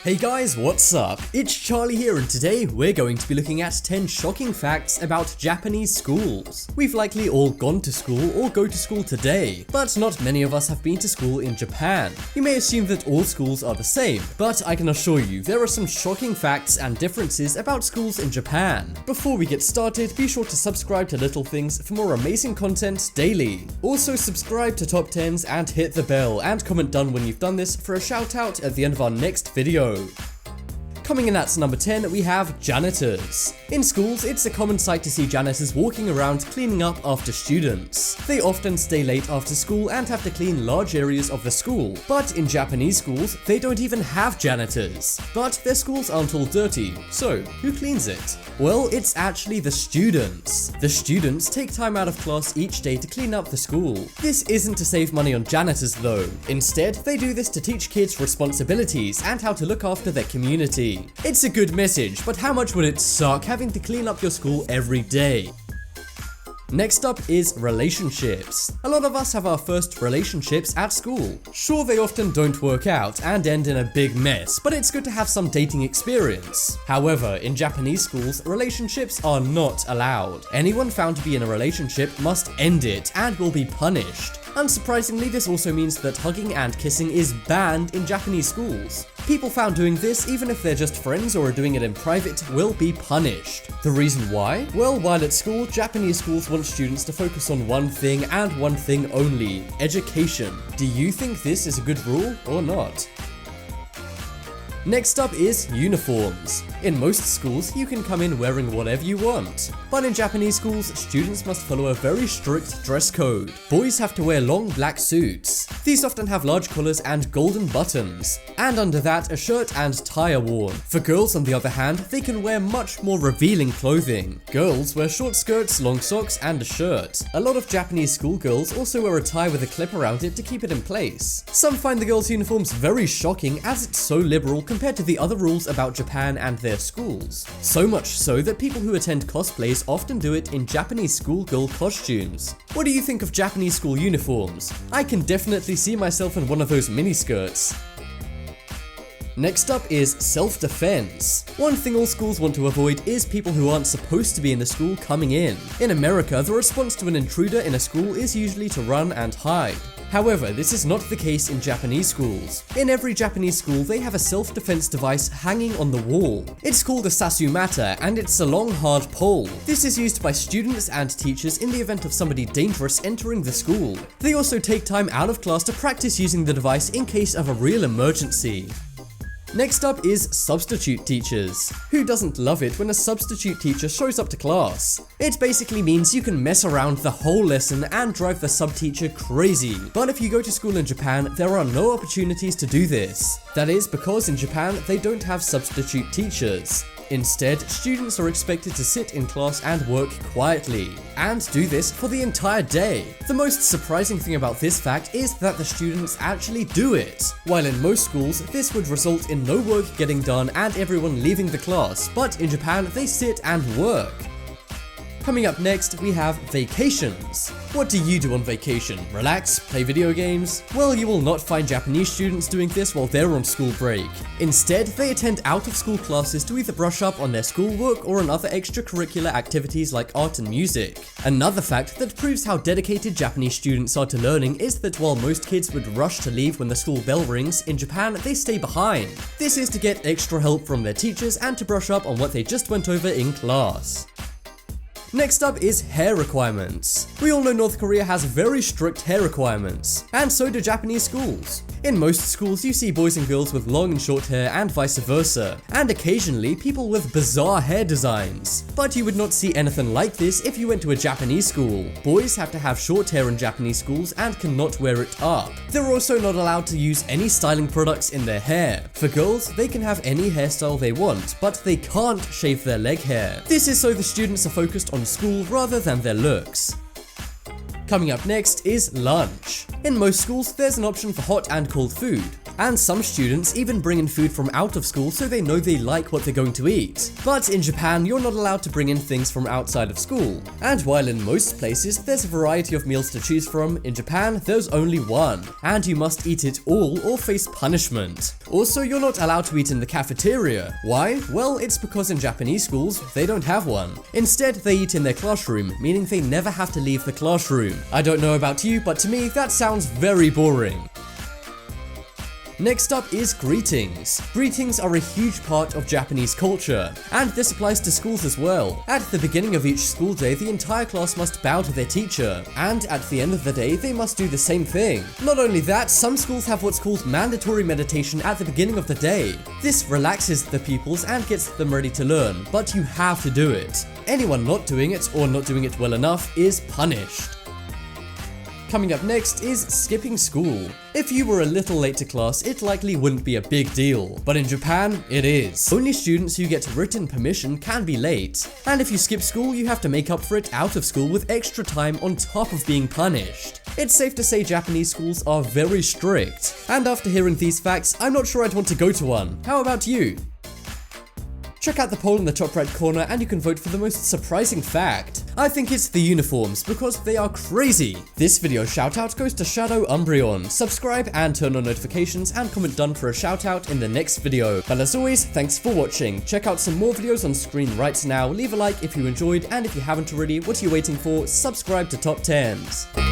Hey guys, what's up? It's Charlie here, and today we're going to be looking at 10 shocking facts about Japanese schools. We've likely all gone to school or go to school today, but not many of us have been to school in Japan. You may assume that all schools are the same, but I can assure you there are some shocking facts and differences about schools in Japan. Before we get started, be sure to subscribe to Little Things for more amazing content daily. Also subscribe to Top 10s and hit the bell, and comment done when you've done this for a shout out at the end of our next video. Coming in at number 10, we have janitors. In schools, it's a common sight to see janitors walking around cleaning up after students. They often stay late after school and have to clean large areas of the school. But in Japanese schools, they don't even have janitors. But their schools aren't all dirty, so who cleans it? Well, it's actually the students. The students take time out of class each day to clean up the school. This isn't to save money on janitors though. Instead, they do this to teach kids responsibilities and how to look after their community. It's a good message, but how much would it suck having to clean up your school every day? Next up is relationships. A lot of us have our first relationships at school. Sure, they often don't work out and end in a big mess, but it's good to have some dating experience. However, in Japanese schools, relationships are not allowed. Anyone found to be in a relationship must end it and will be punished. Unsurprisingly, this also means that hugging and kissing is banned in Japanese schools. People found doing this, even if they're just friends or are doing it in private, will be punished. The reason why? Well, while at school, Japanese schools want students to focus on one thing and one thing only: education. Do you think this is a good rule or not? Next up is uniforms. In most schools, you can come in wearing whatever you want. But in Japanese schools, students must follow a very strict dress code. Boys have to wear long black suits. These often have large collars and golden buttons. And under that, a shirt and tie are worn. For girls, on the other hand, they can wear much more revealing clothing. Girls wear short skirts, long socks, and a shirt. A lot of Japanese schoolgirls also wear a tie with a clip around it to keep it in place. Some find the girls' uniforms very shocking, as it's so liberal compared to the other rules about Japan and their schools. So much so that people who attend cosplays often do it in Japanese schoolgirl costumes. What do you think of Japanese school uniforms? I can definitely see myself in one of those miniskirts. Next up is self-defense. One thing all schools want to avoid is people who aren't supposed to be in the school coming in. In America, the response to an intruder in a school is usually to run and hide. However, this is not the case in Japanese schools. In every Japanese school, they have a self-defense device hanging on the wall. It's called a sasumata, and it's a long, hard pole. This is used by students and teachers in the event of somebody dangerous entering the school. They also take time out of class to practice using the device in case of a real emergency. Next up is substitute teachers. Who doesn't love it when a substitute teacher shows up to class? It basically means you can mess around the whole lesson and drive the sub-teacher crazy. But if you go to school in Japan, there are no opportunities to do this. That is because in Japan, they don't have substitute teachers. Instead, students are expected to sit in class and work quietly, and do this for the entire day. The most surprising thing about this fact is that the students actually do it. While in most schools, this would result in no work getting done and everyone leaving the class, but in Japan, they sit and work. Coming up next, we have vacations. What do you do on vacation? Relax? Play video games? Well, you will not find Japanese students doing this while they're on school break. Instead, they attend out-of-school classes to either brush up on their schoolwork or on other extracurricular activities like art and music. Another fact that proves how dedicated Japanese students are to learning is that while most kids would rush to leave when the school bell rings, in Japan, they stay behind. This is to get extra help from their teachers and to brush up on what they just went over in class. Next up is hair requirements. We all know North Korea has very strict hair requirements, and so do Japanese schools. In most schools, you see boys and girls with long and short hair and vice versa, and occasionally people with bizarre hair designs. But you would not see anything like this if you went to a Japanese school. Boys have to have short hair in Japanese schools and cannot wear it up. They're also not allowed to use any styling products in their hair. For girls, they can have any hairstyle they want, but they can't shave their leg hair. This is so the students are focused on school rather than their looks. Coming up next is lunch. In most schools, there's an option for hot and cold food. and some students even bring in food from out of school so they know they like what they're going to eat. But in Japan, you're not allowed to bring in things from outside of school. And while in most places there's a variety of meals to choose from, in Japan there's only one, and you must eat it all or face punishment. Also, you're not allowed to eat in the cafeteria. Why? Well, it's because in Japanese schools, they don't have one. Instead, they eat in their classroom, meaning they never have to leave the classroom. I don't know about you, but to me, that sounds very boring. Next up is greetings. Greetings are a huge part of Japanese culture, and this applies to schools as well. At the beginning of each school day, the entire class must bow to their teacher, and at the end of the day, they must do the same thing. Not only that, some schools have what's called mandatory meditation at the beginning of the day. This relaxes the pupils and gets them ready to learn, but you have to do it. Anyone not doing it or not doing it well enough is punished. Coming up next is skipping school. If you were a little late to class, it likely wouldn't be a big deal, but in Japan, it is. Only students who get written permission can be late, and if you skip school, you have to make up for it out of school with extra time on top of being punished. It's safe to say Japanese schools are very strict, and after hearing these facts, I'm not sure I'd want to go to one. How about you? Check out the poll in the top right corner and you can vote for the most surprising fact. I think it's the uniforms because they are crazy. This video shoutout goes to Shadow Umbreon. Subscribe and turn on notifications and comment done for a shoutout in the next video. But as always, thanks for watching. Check out some more videos on screen right now. Leave a like if you enjoyed, and if you haven't already, what are you waiting for? Subscribe to Top 10s.